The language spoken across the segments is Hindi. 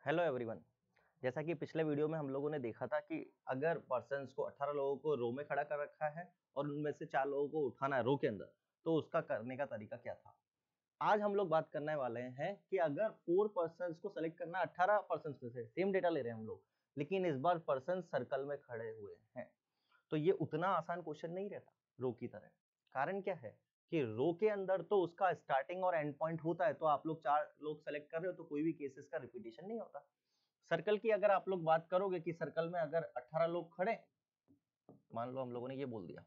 Hello everyone. जैसा कि पिछले वीडियो में हम लोगों ने देखा था कि अगर पर्सन्स को 18 लोगों को रो में खड़ा कर रखा है और उनमें से 4 लोगों को उठाना है रो के अंदर, तो उसका करने का तरीका क्या था। आज हम लोग बात करने वाले हैं कि अगर 4 पर्सन्स को सेलेक्ट करना, 18 पर्सन्स में से सेम डेटा ले रहे हैं हम लोग, लेकिन इस बार पर्सन सर्कल में खड़े हुए हैं, तो ये उतना आसान क्वेश्चन नहीं रहता रो की तरह। कारण क्या है कि रो के अंदर तो उसका स्टार्टिंग और एंड पॉइंट होता है, तो आप लोग 4 लोग सेलेक्ट कर रहे हो तो कोई भी केसेस का रिपीटेशन नहीं होता। सर्कल की अगर आप लोग बात करोगे कि सर्कल में अगर 18 लोग खड़े, मान लो हम लोगों ने ये बोल दिया,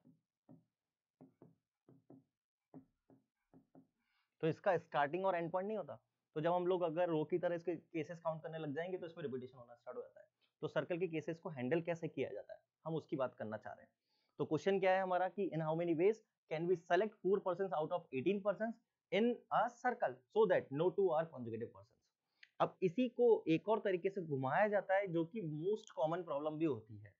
तो इसका स्टार्टिंग और एंड पॉइंट नहीं होता। तो जब हम लोग अगर रो की तरह इसके केसेस काउंट करने लग जाएंगे तो इसमें रिपीटेशन होना स्टार्ट हो जाता है। तो सर्कल के केसेस को हैंडल कैसे किया जाता है, हम उसकी बात करना चाह रहे हैं। तो क्वेश्चन क्या है हमारा कि in how many ways can we select 4 persons out of 18 persons in a circle so that no two are conjugative persons. अब इसी को एक और तरीके से घुमाया जाता है, जो कि मोस्ट कॉमन प्रॉब्लम भी होती है,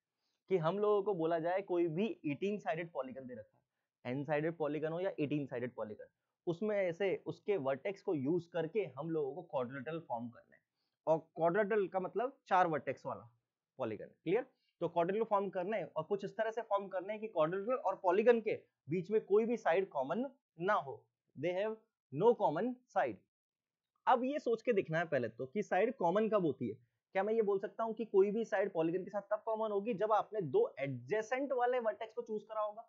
कि हम लोगों को बोला जाए कोई भी 18 साइडेड पॉलीगन दे रखा है, n साइडेड पॉलीगन हो या 18 साइडेड पॉलीगन, उसमें ऐसे उसके वर्टेक्स को यूज करके हम लोगों को क्वाड्रिलेटरल फॉर्म करना है। और क्वाड्रिलेटरल का मतलब 4 वर्टेक्स वाला पॉलीगन, क्लियर। तो क्वाड्रिलेटरल फॉर्म करना है और कुछ इस तरह से फॉर्म करना है कि क्वाड्रिलेटरल और पॉलीगन के बीच में कोई भी साइड कॉमन ना हो, they have no common side. अब ये सोच के देखना है पहले तो कि साइड कॉमन कब होती है। क्या मैं ये बोल सकता हूँ कि कोई भी साइड पॉलीगन के साथ तब कॉमन होगी जब आपने दो एडजेसेंट वाले वर्टेक्स को चूज करा होगा।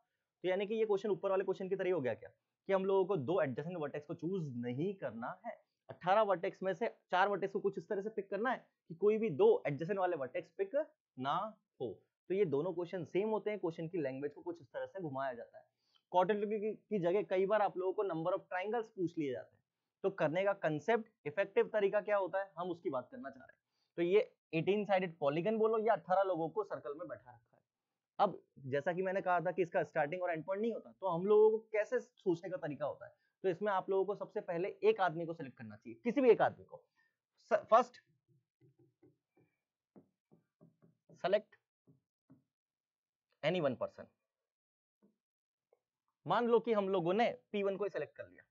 तो यानी कि ये क्वेश्चन ऊपर वाले क्वेश्चन की तरह हो गया क्या, कि हम लोगों को दो एडजेसेंट वर्टेक्स को चूज नहीं करना है। 18 वर्टेक्स में से 4 वर्टेक्स को कुछ इस तरह से पिक करना है कि कोई भी दो एडजेसेंट वाले वर्टेक्स पिक ना हो। तो ये दोनों क्वेश्चन सेम होते हैं, क्वेश्चन की लैंग्वेज को कुछ इस तरह से घुमाया जाता है। क्वाड्रिलेटरल की जगह कई बार आप लोगों को नंबर ऑफ ट्राइंगल्स पूछ लिए जाते हैं। तो करने का कंसेप्ट, इफेक्टिव तरीका क्या होता है, हम उसकी बात करना चाह रहे हैं। तो ये 18 साइडेड पॉलीगन बोलो या 18 लोगों को सर्कल में बैठा रखा है। अब जैसा कि मैंने कहा था कि इसका स्टार्टिंग और एंड पॉइंट नहीं होता, तो हम लोगों को कैसे सोचने का तरीका होता है। तो इसमें आप लोगों को सबसे पहले एक आदमी को सिलेक्ट करना चाहिए, किसी भी एक आदमी को। First select any one person. मान लो कि हम लोगों ने P1 को सिलेक्ट कर लिया,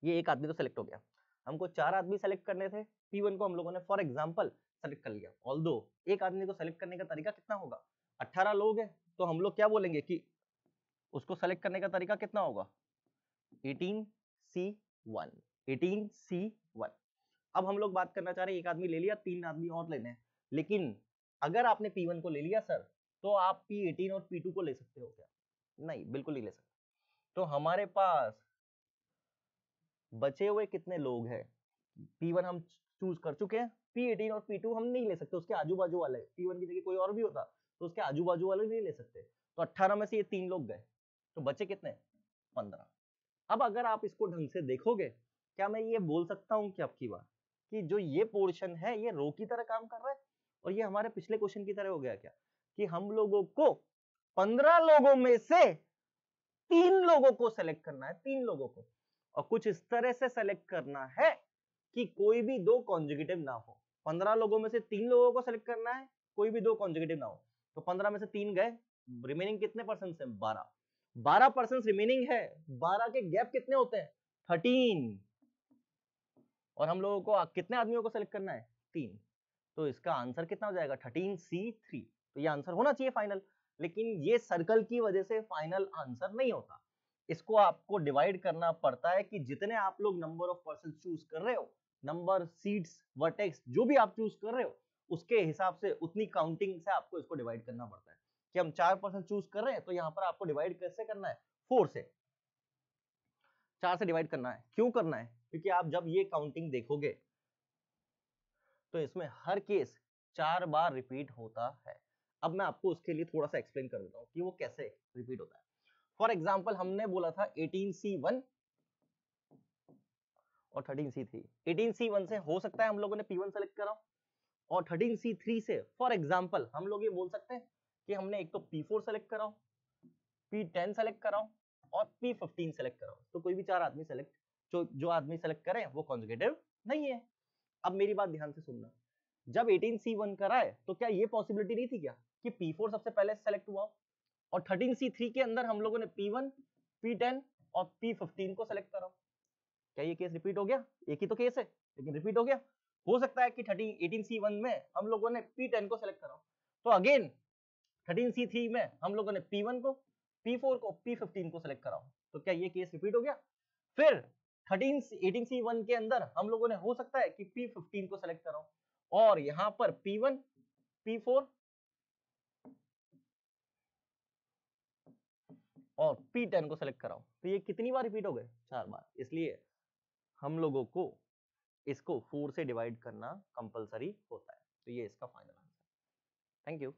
ये एक आदमी तो सिलेक्ट हो गया। हमको 4 आदमी सेलेक्ट करने थे, P1 को हम लोगों ने फॉर एग्जांपल सेलेक्ट कर लिया। ऑल्दो एक आदमी को सेलेक्ट करने का तरीका कितना होगा, 18 लोग हैं तो हम लोग क्या बोलेंगे कि उसको सेलेक्ट करने का तरीका कितना होगा, 18C1 18C1। अब हम लोग बात करना चाह रहे हैं, एक आदमी ले लिया, 3 आदमी और लेने हैं। लेकिन अगर आपने P1 को ले लिया सर, तो आप P18 और P2 को ले सकते हो क्या, नहीं बिल्कुल नहीं ले सकते। तो हमारे पास बचे हुए कितने लोग हैं, P1 हम चूज कर चुके हैं, P18 और P2 हम नहीं ले सकते, उसके आजू बाजू वाले। P1 की जगह कोई और भी होता तो उसके आजू बाजू वाले नहीं ले सकते। तो 18 में से ये 3 लोग गए, तो बचे कितने, 15। अब अगर आप इसको ढंग से देखोगे, क्या मैं ये बोल सकता हूँ कि आपकी बात कि जो ये पोर्शन है ये रो की तरह काम कर रहा है, और ये हमारे पिछले क्वेश्चन की तरह हो गया क्या, कि हम लोगों को 15 लोगों में से 3 लोगों को सेलेक्ट करना है, 3 लोगों को, और कुछ इस तरह से सेलेक्ट करना है कि कोई भी दो कॉन्जुगेटिव ना हो। 15 लोगों में से 3 लोगों को सेलेक्ट करना है, कोई भी दो कॉन्जुगेटिव ना हो। तो 15 में से 3 गए, रिमेनिंग कितने परसेंट है, 12। 12% रिमेनिंग है, 12 के गैप कितने होते हैं, 13। और हम लोगों को कितने आदमियों को सेलेक्ट करना है, 3। तो इसका आंसर कितना हो जाएगा, 13C3। तो ये आंसर होना चाहिए फाइनल, लेकिन ये सर्कल की वजह से फाइनल आंसर नहीं होता। इसको आपको डिवाइड करना पड़ता है कि जितने आप लोग नंबर ऑफ पर्सन चूज कर रहे हो, नंबर सीट्स वर्टेक्स जो भी आप चूज कर रहे हो, उसके हिसाब से उतनी काउंटिंग से आपको इसको डिवाइड करना पड़ता है। कि हम 4 पर्सन चूज कर रहे हैं, तो यहाँ पर आपको डिवाइड कैसे करना है, 4 से, 4 से डिवाइड करना है। क्यों करना है, क्योंकि आप जब ये काउंटिंग देखोगे तो इसमें हर केस 4 बार रिपीट होता है। अब मैं आपको उसके लिए थोड़ा सा एक्सप्लेन कर देता हूँ कि वो कैसे रिपीट होता है। फॉर एग्जाम्पल हमने बोला था 18C1 और 13C3। 18C1 से हो सकता है हम लोगों ने P1 सेलेक्ट करा, और 13C3 से फॉर एग्जाम्पल हम लोग ये बोल सकते हैं कि हमने एक तो P4 सेलेक्ट करा, P10 सेलेक्ट करा और P15 सेलेक्ट करा। तो कोई भी 4 आदमी सेलेक्ट, जो आदमी सेलेक्ट करें वो कॉन्जुगेटिव नहीं है। अब मेरी बात ध्यान से सुनना, जब 18C1 कराए तो क्या ये पॉसिबिलिटी नहीं थी क्या कि P4 सबसे पहले सेलेक्ट हुआ, और 13C3 के अंदर हम लोगों ने P1, P10 और P15 को सेलेक्ट करा। क्या ये केस रिपीट हो गया, एक ही तो केस है लेकिन रिपीट हो गया। हो सकता है कि 18C1 में हम लोगों ने P10 को सेलेक्ट करा हो, तो अगेन 13C3 में हम लोगों ने P1 को, P4 को, P15 को सेलेक्ट करा हो, तो क्या ये केस रिपीट हो गया? फिर 18C1 के अंदर हम लोगों ने हो सकता है कि P15 को सेलेक्ट करा हो और यहाँ पर P1, P4 और P10 को सेलेक्ट कराओ, तो ये कितनी बार रिपीट हो गए? 4 बार। इसलिए हम लोगों को इसको 4 से डिवाइड करना कंपलसरी होता है। तो ये इसका फाइनल आंसर। Thank you.